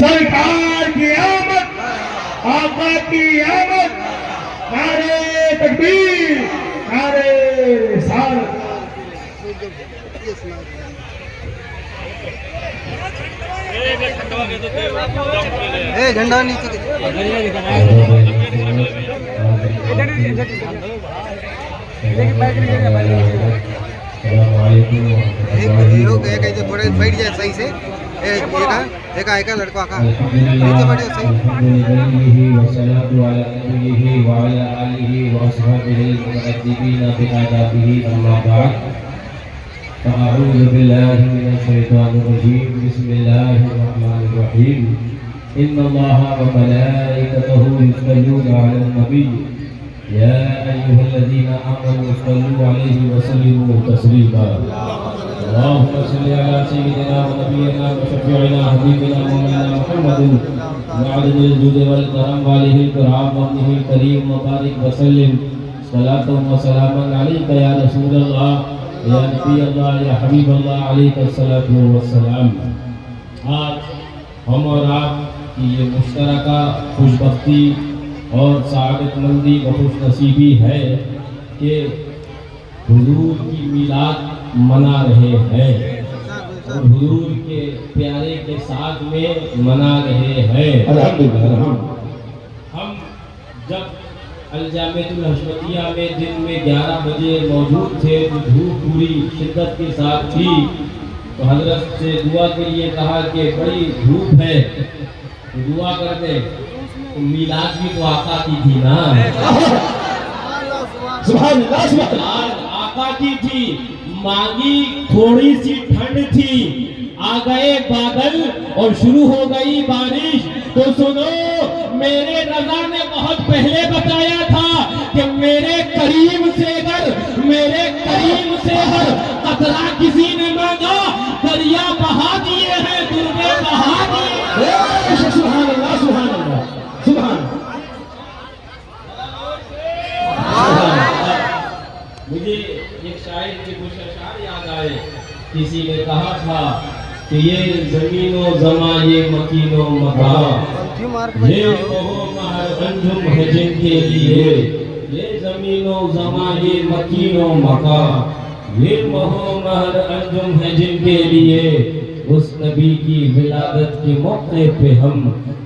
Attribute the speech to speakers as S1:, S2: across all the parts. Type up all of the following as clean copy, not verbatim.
S1: سرکار کی آمد، آقا کی آمد، نعرہ تکبیر، نعرہ رسالت۔
S2: جھنڈا نیچے
S3: السلام علیکم
S2: تھوڑے بیٹھ جائے صحیح سے ایک لڑکا کا نیچے بیٹھے صحیح۔
S3: والصلاة على نبيه وعلى آله وأصحابه المؤدبين بآدابه أما بعد فأعوذ بالله من الشيطان الرجيم بسم الله الرحمن الرحيم إن الله وملائكته يصلون على النبي يا أيها الذين آمنوا صلوا عليه وسلموا تسليما اللهم صل على سيدنا ونبينا وشفيعنا حبيبنا مولانا محمد وعدد الجود والكرم وآله الكرام وابنه الكريم وبارك وسلم صلاة وسلاما عليك يا رسول الله يا نبي الله يا حبيب الله عليك الصلاة والسلام۔ آج ہم اور آپ کی یہ مشترکہ خوش بختی اور سعادت مندی و خوش نصیبی ہے کہ حضور کی میلاد منا رہے ہیں اور حضور کے پیارے کے ساتھ میں منا رہے ہیں۔
S1: الحمدللہ۔
S3: ہم جب الجامعۃ الحشمتیہ میں دن میں 11 بجے موجود تھے تو دھوپ پوری شدت کے ساتھ تھی، تو حضرت سے دعا کے لیے کہا کہ بڑی دھوپ ہے تو دعا کرتے، تو میلاد بھی تو آقا کی تھی نا،
S1: سبحان اللہ سبحان اللہ۔
S3: آقا کی تھی، مانگی تھوڑی سی ٹھنڈ تھی، آ گئے بادل اور شروع ہو گئی بارش، تو سنو میرے رضا نے بہت پہلے بتایا تھا کہ میرے کریم سے ہر قطرہ کسی نے مانگا دریا بہا دیے ہیں، دریا بہا دیے ہیں۔
S1: سبحان اللہ سبحان اللہ سبحان اللہ۔
S3: مجھے ایک شاعر کے کچھ اشعار یاد آئے، کسی نے کہا تھا کہ یہ زمین و زماں یہ مکین و مکان، یہ کہو مہر انجم ہے جن کے لیے، یہ زمین و زماں یہ مکین و مکان، یہ کہو مہر انجم ہے جن کے لیے، اس نبی کی ولادت کے موقع پہ ہم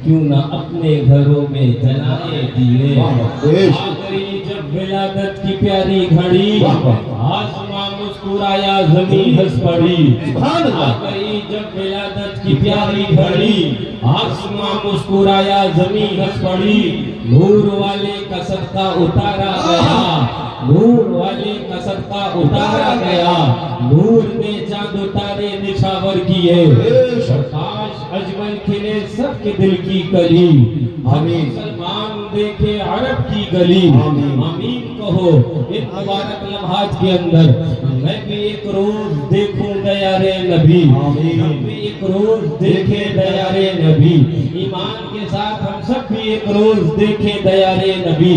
S3: کیوں نہ اپنے گھروں میں جلائے دیے۔ آخری جب ولادت کی پیاری گھڑی، آسمان مسکرایا زمین ہنس پڑی۔ آخری جب ولادت کی پیاری گھڑی، آسمان مسکرایا زمین ہنس پڑی، نور والے کا صدقہ اتارا گیا، نور والے کا صدقہ اتارا گیا، نور نے چاند اتارے نشاور کیے، کاش اجمل کھلے سب کے دل کی کلی، آمین سلمان دیکھے عرب کی گلی، آمین کہو ان مبارک لمحات کے اندر۔ میں بھی ایک روز دیکھوں دیار نبی، ہم بھی ایک روز دیکھیں دیار نبی، ایمان کے ساتھ ہم سب بھی ایک روز دیکھیں دیار نبی۔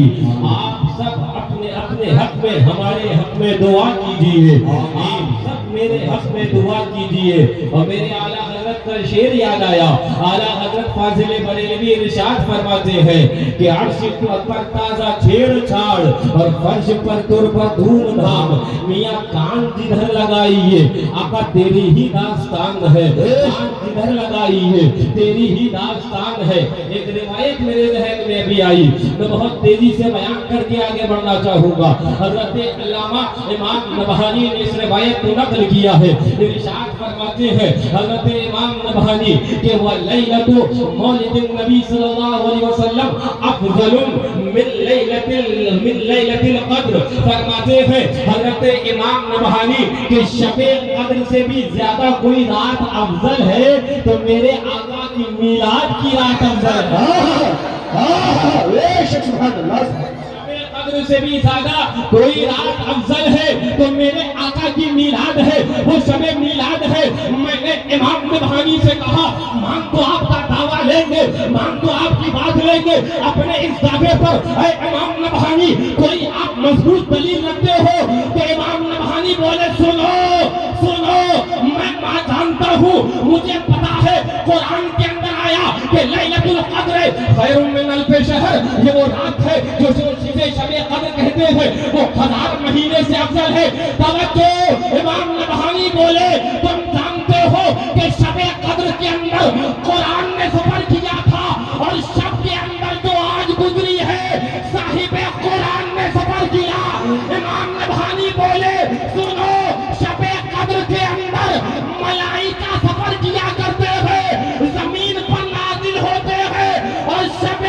S3: آپ سب اپنے اپنے حق میں ہمارے حق میں دعا کیجئے، آپ سب میرے حق میں دعا کیجئے۔ اور میرے اعلیٰ حضرت کا شعر یاد آیا، اعلیٰ حضرت فاضل بریلوی ارشاد فرماتے ہیں کہ عرش پر تازہ چھیڑ چھاڑ اور فرش پر تربت دھوم دھام، میاں کان جدھر لگائیے آقا تیری ہی داستان ہے، کان جدھر لگائیے تیری ہی داستان ہے۔ ایک روایت میرے ذہن میں ابھی آئی، میں بہت تیزی سے بیان کر کے آگے بڑھنا چاہوں گا۔ حضرت علامہ امام نبہانی نے اس روایت کو نقل کیا ہے، ارشاد فرماتے ہیں حضرت امام نبہانی کہ وَلَيْلَةُ مولد النبی صلی اللہ علیہ وسلم افضل من لیلۃ القدر، فرماتے ہیں حضرت امام نبہانی کہ شب قدر سے بھی زیادہ کوئی رات افضل ہے تو میرے آقا کی میلاد کی رات افضل ہے۔
S1: سبحان اللہ۔
S3: قدر سے بھی زیادہ کوئی رات افضل ہے تو میرے آقا کی میلاد ہے، وہ شب میلاد ہے۔ میں نے امام نبہانی سے کہا مانگ تو آپ کا دعویٰ لیں گے، مانگ تو آپ کی بات لیں گے، اپنے اس دعوے پر اے امام نبہانی کوئی آپ مضبوط دلیل رکھتے ہو؟ تو امام نبہانی بولے سنو سنو، میں جانتا ہوں، مجھے پتا ہے قرآن کے اندر آیا کہ لیلۃ القدر خیر من الف شہر، یہ وہ رات ہے جو جسے شب قدر کہتے ہیں، وہ 1000 مہینے سے افضل ہے۔ توجہ، امام نبہانی بولے تم جانتے ہو کہ شب قدر کے اندر قرآن نے سفر کیا تھا، اور شب کے اندر جو آج گزری ہے صاحب قرآن نے سفر کیا۔ امام نبہانی بولے سنو، شب قدر کے اندر ملائکہ سفر کیا کرتے ہیں، زمین پر نازل ہوتے ہیں، اور شب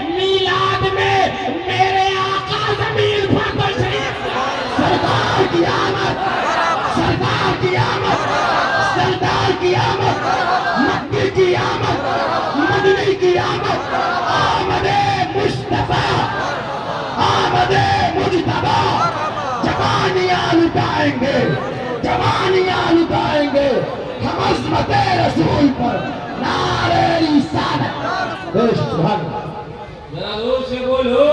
S3: میلاد میں میرے آقا زمین پر تشریف لائے۔ سرکار کی آمد، سرکار کی آمد، سردار کی آمد، مکی کی آمد، مدنی کی آمد، آمد مصطفیٰ، آمد مجتبیٰ، جوانیاں لٹائیں گے، جوانیاں لٹائیں گے ہم عظمت رسول پر، نعرہ رسالت۔
S1: سبحان اللہ۔
S3: ذرا زور سے بولو،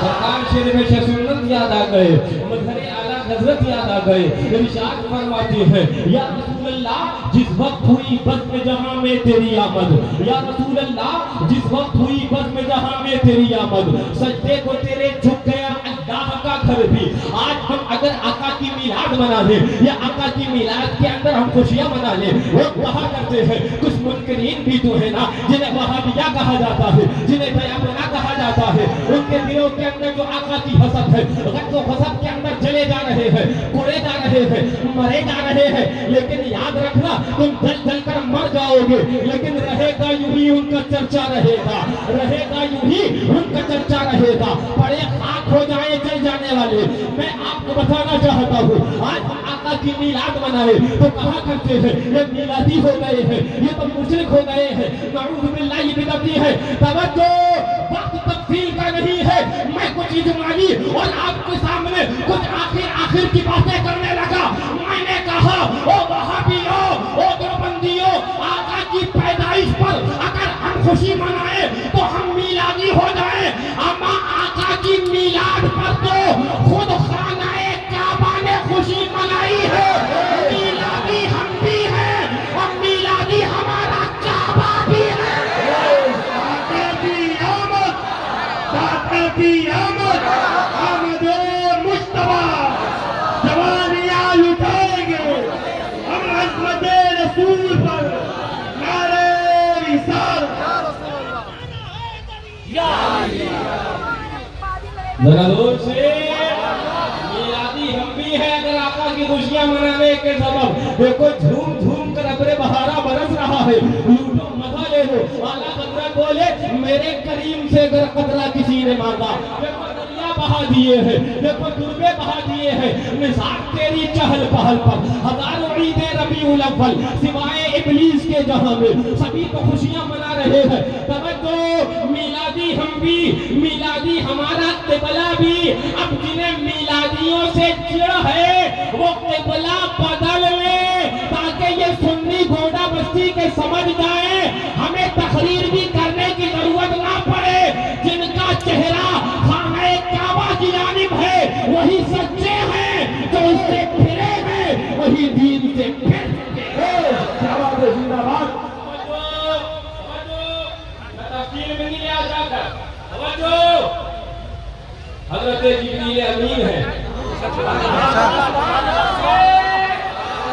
S3: سرکار شریف سنت یاد آ گئے، مظہر اعلیٰ حضرت یاد آ گئے۔ ارشاد فرماتے ہیں یا رسول اللہ جس وقت ہوئی بزم جہاں میں تیری آمد، یا رسول اللہ جس وقت ہوئی بزم جہاں میں تیری آمد، سجدے کو تیرے جھک گیا اللہ کا گھر بھی۔ آج ہم اگر آقا کی میلاد منا لیں یا آقا کی میلاد کے اندر ہم خوشیاں منا لیں، وہ کہا کرتے ہیں کچھ منکرین بھی تو ہے نا جنہیں وہابیہ کہا جاتا ہے، جنہیں بیابانہ کہا جاتا ہے، ان کے دلوں کے اندر جو آقا کی حسد ہے، غضب و غضب کے اندر جلے جا رہے ہیں، کوڑے جا رہے ہیں، مرے جا رہے ہیں، لیکن یاد رکھنا تم جل جل کر مر جاؤ گے، لیکن رہے گا یوں ہی ان کا چرچا رہے گا، رہے گا یوں ہی ان کا چرچا رہے گا، بڑے خاک ہو جائیں جل جانے والے۔ میں آپ کو بتانا چاہتا ہوں آج ہم آقا کی میلاد منائے تو کہا کرتے ہیں یہ میلادی ہو گئے ہیں، یہ تو مشرک ہو گئے ہیں، نعوذ باللہ یہ بدعتی ہے۔ توجہ، وقت تفصیل کا نہیں ہے، میں کچھ اجمالی اور آپ کے سامنے کچھ آخر کی باتیں کرنے لگا۔ میں نے کہا او وہابیوں، او دیوبندیوں، آقا کی پیدائش پر اگر ہم خوشی منائے تو ہم میلادی ہو جائیں، اما آقا کی میلاد پر تو خود خانہ کعبہ نے خوشی منائی ہے۔ میلادی ہم بھی ہیں اور میلادی ہمارا کعبہ بھی ہے۔ داتا کی آمد، داتا کی آمد، آمد مصطفیٰ، جوانیاں لٹائیں گے ہم عظمت رسول پر، نعرہ رسالت۔ ذرا زور سے، میلادی ہم بھی ہیں اگر آقا کی خوشیاں منانے کے سبب۔ دیکھو جھوم جھوم کر ابر بہارا برس رہا ہے، لوٹو مزہ لے لو۔ اعلیٰ حضرت بولے میرے کریم سے اگر قطرہ کسی نے مانگا، دیکھو دریا بہا دیے ہیں، دیکھو دربے بہا دیے ہیں، نثار تیری چہل پہل پر، ہزاروں عید ربیع الاول سوائے ابلیس کے جہاں میں سبھی تو خوشیاں منا رہے ہیں۔ توجہ، میلادی ہم بھی، میلادی ہمارا قبلہ بھی۔ اب جنہیں میلادیوں سے چڑ ہے وہ قبلہ بدل لیں تاکہ یہ سنی گوڑا بستی کے سمجھ جائیں، ہمیں تقریر بھی کرنے کی ضرورت نہ پڑے۔ جن کا چہرہ خانہ کعبہ کی جانب ہے وہی سچے ہیں، جو اس سے پھرے ہیں وہی دین سے پھر چکے ہیں۔
S1: شہباز زندہ باد۔
S3: حضرت جبریل امین ہے،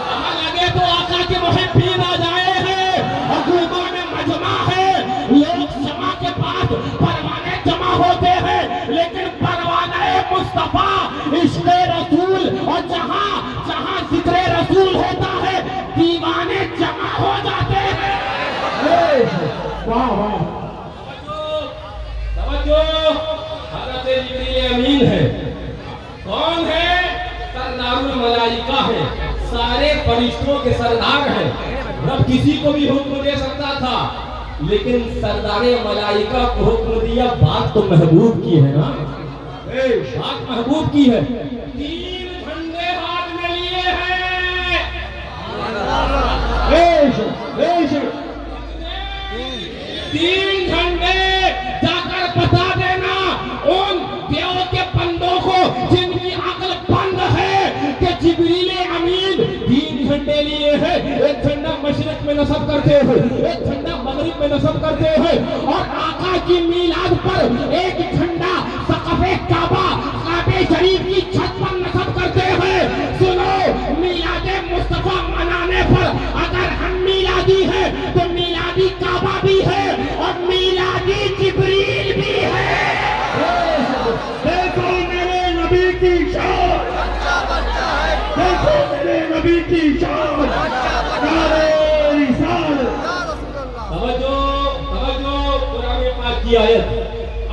S3: ہمیں لگے تو آقا کے محبین آ جائے ہیں، حکومتوں میں مجمع ہے، لوگ شمع کے پاس پروانے جمع ہوتے ہیں، لیکن پروانہ مصطفیٰ عشق رسول، اور جہاں جہاں ذکر رسول ہوتا ہے دیوانے جمع ہو جاتے ہیں۔
S1: واہ واہ،
S3: توجہ، حضرت جبریل امین ہے، کون ہے؟ سردار الملائکہ ہے، سارے فرشتوں کے سردار ہیں۔ رب کسی کو بھی حکم دے سکتا تھا، لیکن سردار ملائکہ کو حکم دیا، بات تو محبوب کی ہے نا، بات محبوب کی ہے۔ 3 جھنڈے ہاتھ میں لیے ہیں، 3 جھنڈے، جا کر بتا دینا ان دیو کے بندوں کو جن کی عقل بند ہے کہ جبریل امین 3 جھنڈے لیے ہیں۔ ایک جھنڈا مشرق میں نصب کرتے ہیں، ایک جھنڈا مغرب शरीफ में नस्ब करते हैं और आका की मीलाद पर एक झंडा सक़फ़े काबा काबे शरीफ की छत पर नस्ब करते हैं। सुनो, मीलादे मुस्तफा मनाने पर अगर हम मीलादी है तो मीलादी काबा भी है और मीलादी जिब्रील भी है। देखो मेरे नबी की शान, देखो मेरे नबी की शान, नारे रिसालत। तवज्जो तवज्जो, कुरान पाक की आयत,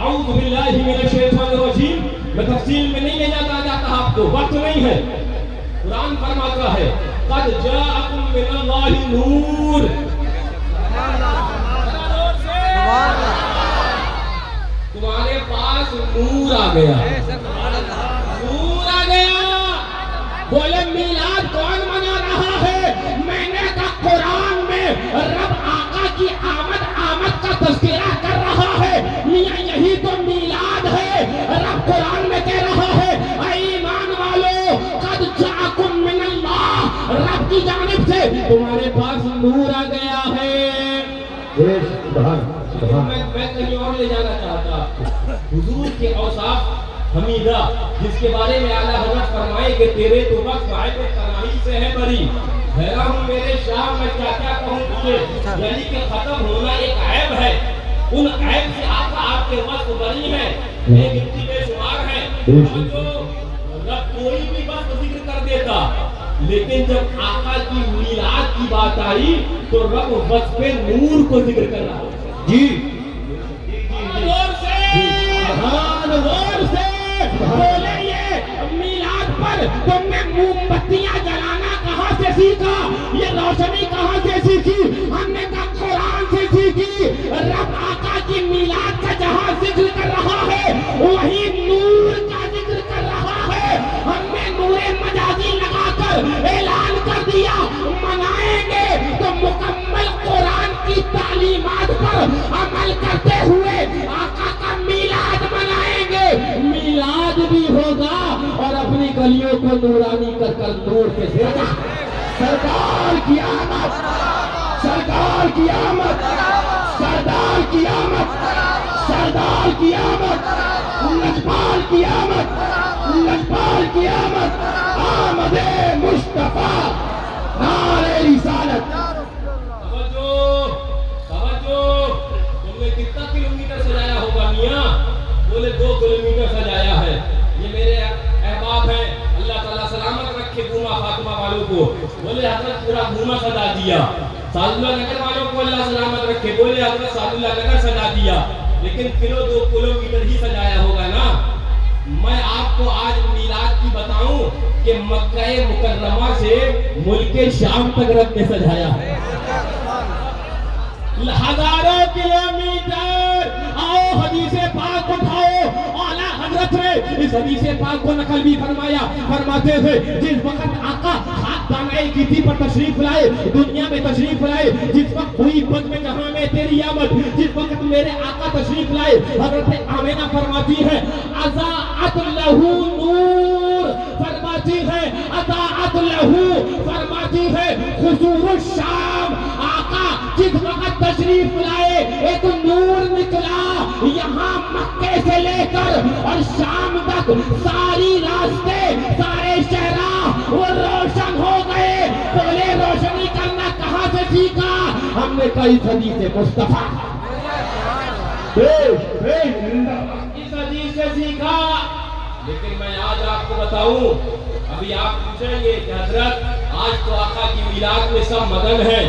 S3: औज़ु बिल्लाहि मिनश शैतानिर रजीम। मैं तफसील में नहीं ले जाता आपको, वक्त नहीं है। कुरान फरमाता है क़द जाअकुम मिनल्लाहि नूर। तुम्हारे पास नूर आ गया, नूर आ गया। बोले मीलाद कौन मना रहा है? मैंने कहा कुरान में रब आका की आमद का तज़किरा कर रहा है। यही तो मीलाद है। रब कुरान में कह रहा है ऐ ईमान वालों, क़द जाअकुम मिनल्लाह, रब की जानिब से तुम्हारे पास नूर आ गया है। मैं कहीं और ले जाना चाहता आपको। हुजूर के औसाफ हमीदा, जिसके बारे में आला हज़रत फरमाए कि तेरे तो वक्त आए तो तनाही से है बरी। हैरान हूँ मेरे शाह, मैं क्या क्या कहूँ तुझे। यानी कि खत्म होना एक ऐब है, उन ऐब से आका आपके वक्त बरी है, गिनती बेशुमार है। तो रब कोई भी वक्त जिक्र कर देता, लेकिन जब आका की मीलाद की बात आई तो रब वक्त पे नूर को जिक्र कर रहा है। जी जोर से बोले, ये मीलाद पर तुमने मोमबत्तियां जलाना कहाँ से सीखा? ये रोशनी कहाँ से सीखी? हमने कहा कुरान से सीखी। रब आका की मीलाद का जहाँ जिक्र कर रहा है वही नूर का जिक्र कर रहा है। हमने नूरे मजाजी लगाकर ऐलान कर दिया मनाएंगे तो मुकम्मल कुरान की तालीमात पर अमल करते हुए आका का मीलाद मनाएंगे। मीलाद भी होगा और अपनी गलियों को नूरानी कर कर नूर के सजा। सरकार की आमद, सरकार की आमद, सरदार की आमद, सरदार की आमद, लजपाल की आमद, लजपाल की आमद, आमदे मुस्तफा, नारे रिसालत। तुमने कितना किलोमीटर सजाया होगा मियाँ? बोले 2 किलोमीटर सजाया है। ये मेरे अहबाब हैं, अल्लाह ताला सलामत रखे गुमा फातिमा वालों को। बोले हजरत पूरा गुमा सजा दिया। सादुल्ला नगर वालों को अल्लाह सलामत रखे, बोले हजरत सादुल्ला नगर सजा दिया। लेकिन 2 किलोमीटर ही सजाया होगा ना। मैं आपको आज मीलाद की बताऊं कि मक्का मुकर्रमा से मुल्के शाम तक रब ने सजाया है। हजारों किलोमीटर। आओ हदीसे पाक उठाओ। आला हजरत ने इस हदीसे पाक को नकल भी फरमाते थे। जिस वक्त आका हाथ दानाए की थी पर तशरीफ लाए, दुनिया में तशरीफ लाए, जिस वक्त हुई बद में जहां में तेरी आमद, जिस वक्त मेरे आका तशरीफ लाए, हजरत आमिना फरमाती है अज़ाअत लहू नूर, फरमाती है अज़ाअत लहू, फरमाती है हुजूर शाम। आका जिस वक्त तशरीफ लाए एक नूर निकला। यहाँ मक्के से लेकर और शाम तक सारी रास्ते, सारे शहरा वो रोशन हो गए। बोले रोशनी करना कहाँ से सीखा? हमने कई सदी से मुस्तफा इस हदीस से सीखा। लेकिन मैं आज आपको बताऊं, अभी आप पूछेंगे कि हजरत आज तो आका की मिलाद में सब मगन हैं,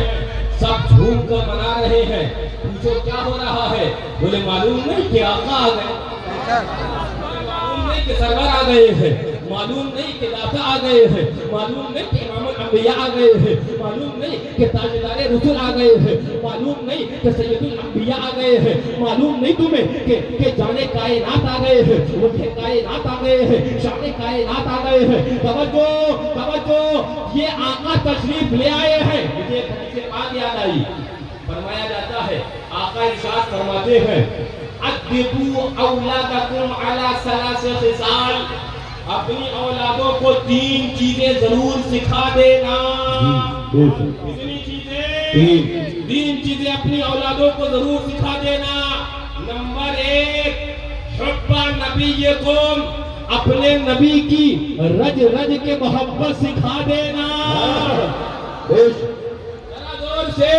S3: सब झूम कर मना रहे हैं, पूछो क्या हो रहा है? बोले मालूम नहीं कि आका आ गए, मालूम नहीं कि सरवर आ गए हैं, मालूम नहीं कि दाता आ गए हैं, मालूम नहीं कि इमामुल अंबिया आ गए हैं, मालूम नहीं कि ताजदारे रसूल आ गए हैं, मालूम नहीं कि सैयदुल अंबिया आ गए हैं, मालूम नहीं तुम्हें कि जाने कायनात आ गए हैं, मुझे कायनात आ गए हैं, शाने कायनात आ गए हैं। तवज्जो तवज्जो, ये आका तशरीफ ले आए हैं। मुझे एक हदीस पाक याद आई, फरमाया जाता है, आका इरशाद फरमाते हैं अद्दिबू औलादकुम अला सलासे खिसाल, अपनी औलादों को 3 चीजें जरूर सिखा देना। कितनी चीजें? तीन चीजें अपनी औलादों को जरूर सिखा देना। नंबर 1, हुब्बा नबीयकुम, अपने नबी की रज रज के मोहब्बत सिखा देना। जरा जोर से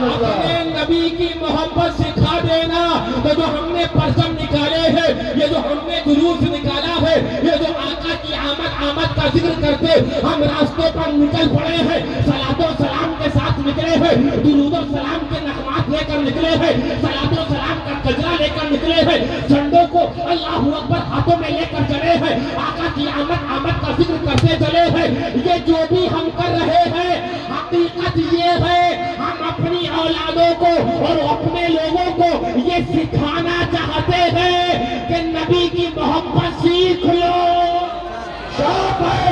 S3: अपने नबी की मोहब्बत सिखा देना। तो जो हमने परचम निकाले हैं, ये जो हमने जुलूस निकाला है, ये जो आका की आमद का जिक्र करते हम रास्ते पर निकल पड़े हैं, सलातो सलाम के साथ निकले हैं, दुरूदो सलाम के नगमात लेकर निकले हैं, सलातो सलाम का कजरा लेकर निकले हैं, झंडों को अल्लाहू अकबर हाथों में लेकर चले हैं, आका की आमद का जिक्र करते चले हैं। ये जो भी हम कर रहे हैं, हकीकत ये है हम अपनी औलादों को और अपने लोगों को ये सिखाना चाहते हैं कि नबी की मोहब्बत सीख लो।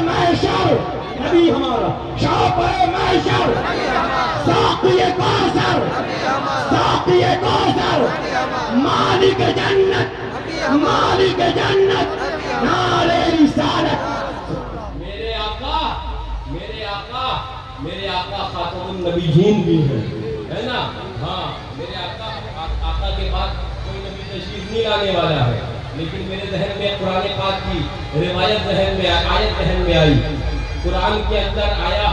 S1: महशर नबी हमारा, शाफ़े महशर, साक़िए कौसर, साक़िए कौसर, मालिक जन्नत, मालिक जन्नत, नारे रिसालत। मेरे आका खातमुन नबीयीन भी है ना। हाँ, मेरे आका के बाद कोई नबी तशरीफ नहीं लाने वाला है, लेकिन मेरे जहन में कुरान पाक की रिवायत जहन में, आयत जहन में आई। कुरान के अंदर आया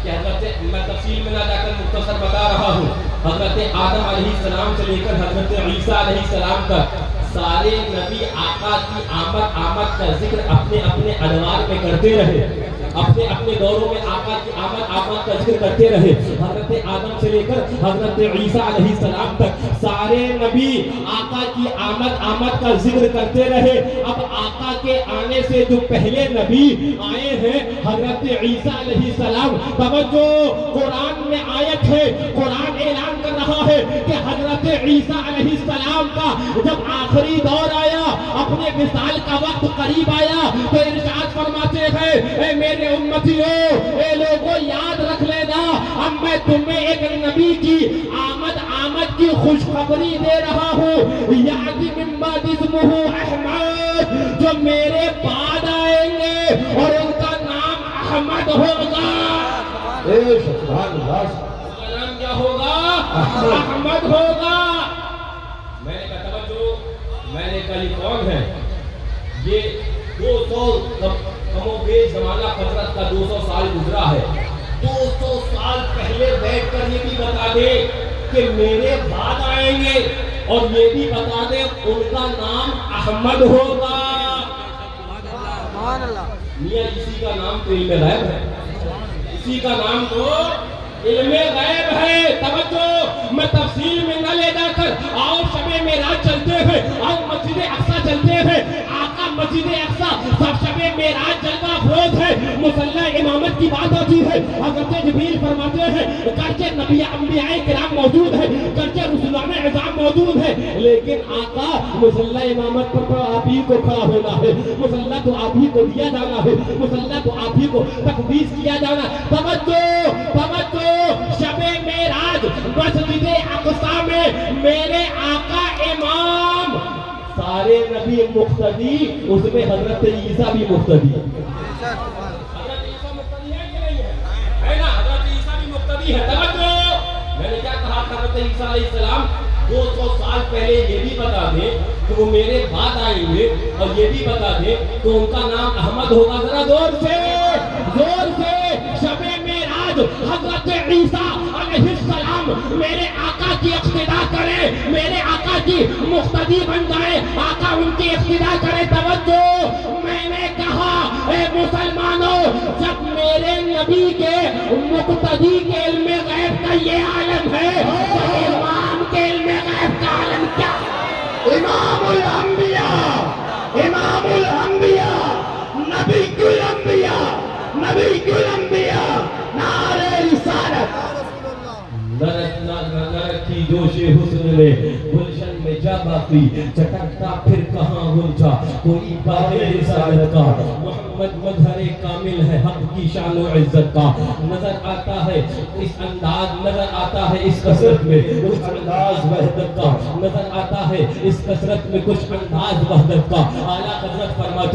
S1: कि हजरत, मैं तफसील में ना जाकर मुख्तसर बता रहा हूँ, हजरत आदम अलैहिस्सलाम से लेकर हजरत ईसा अलैहिस्सलाम तक सारे नबी आका की आमद का जिक्र अपने अपने अनवार में करते रहे, अपने अपने दौरों में आका की आमद का जिक्र करते रहे। हजरत आदम से लेकर हजरत ईसा अलैहिस्सलाम तक सारे नबी आका की आमद का जिक्र करते रहे। अब आका के आने से जो पहले नबी आए हैं हजरत ईसा अलैहिस्सलाम, तवज्जो, कुरान में आयत है, कुरान ऐलान कर रहा है कि हजरत ईसा अलैहिस्सलाम का जब आखिरी दौर आया, अपने विसाल का वक्त करीब आया, तो इरशाद फरमाते हैं, ए मेरे उम्मतियों, ए लोगों, याद रख लेना, अब मैं तुम्हें एक नबी की आमद की खुशखबरी दे रहा हूँ। यादी मिन बाद इस्मुहु अहमद, जो मेरे बाद आएंगे और उनका नाम अहमद होगा। उसका नाम क्या होगा? अहमद होगा। मैंने कहा तवज्जो, मैंने कहा ये कौन है? ये 200 कमोबेश जमाना फजरत का 200 साल गुजरा है। 200 साल पहले बैठकर ये भी बता दे कि मेरे बाद आएंगे, और ये भी बता दे उनका नाम अहमद होगा। मियां, इसी का नाम तो इल्मे गैब है, इसी का नाम तो इल्मे गैब है। तवज्जो, मैं तफसील में न ले जाकर, आओ शबे मेराज चलते हैं, आओ मस्जिद अक्सा चलते हैं। आका मस्जिद अक्सा सब शबे मेराज जलवा अफरोज है, मुसल्ला इमामत की बात होती है। हज़रत जिब्रील फरमाते हैं करके नबी अंबियाए किराम मौजूद है, करके रुसुलाने इज़ाम मौजूद है, लेकिन आका मुसल्ला इमामत पर तो आप ही को खड़ा होना है, मुसल्ला तो आप ही को दिया जाना है, मुसल्ला तो आप ही को तकदीस किया जाना। तवज्जो, तवज्जो, शबे मेराज मस्जिद अक्सा में मेरे आका इमाम, सारे नबी मुक्तदी, उसमें हजरत ईसा भी मुक्तदी है। हजरत ईसा मुक्तदी है कि नहीं है ना? हजरत ईसा भी मुक्तदी है। तवज्जो, मैंने क्या कहा? हजरत ईसा अलैहिस्सलाम 200 साल पहले ये भी बता दे कि वो मेरे बाद आएंगे, और ये भी बता दे कि उनका नाम अहमद होगा। जरा जोर से, जोर से, शबे मेराज हजरत ईसा अलैहिस्सलाम मेरे आका की इक्तिदा करे, मेरे आका की मुक्तदी बन जाए, आका उनकी इक्तिदा करे। तवज्जो, मैंने कहा ए मुसलमानों, जब मेरे नबी के मुक्तदी के इल्मे गैब का ये आलम है, तो इमाम के इल्मे गैब का आलम क्या? इमामुल अंबिया, इमामुल अंबिया, नबीयुल अंबिया, नबीयुल अंबिया, नारे रिसालत। नरकी जोशे हुस्न ने गुलशन में जा बाकी, चटकता फिर कहाँ गुंजा कोई बारे रिसालत का। मोहम्मद मजहर कामिल है, हक की शान और इज्जत का। नजर आता है इस अंदाज, नजर आता है इस कसरत में कुछ अंदाज वहदत का, नजर आता है इस कसरत में कुछ अंदाज वहदत का। आला हजरत फरमाते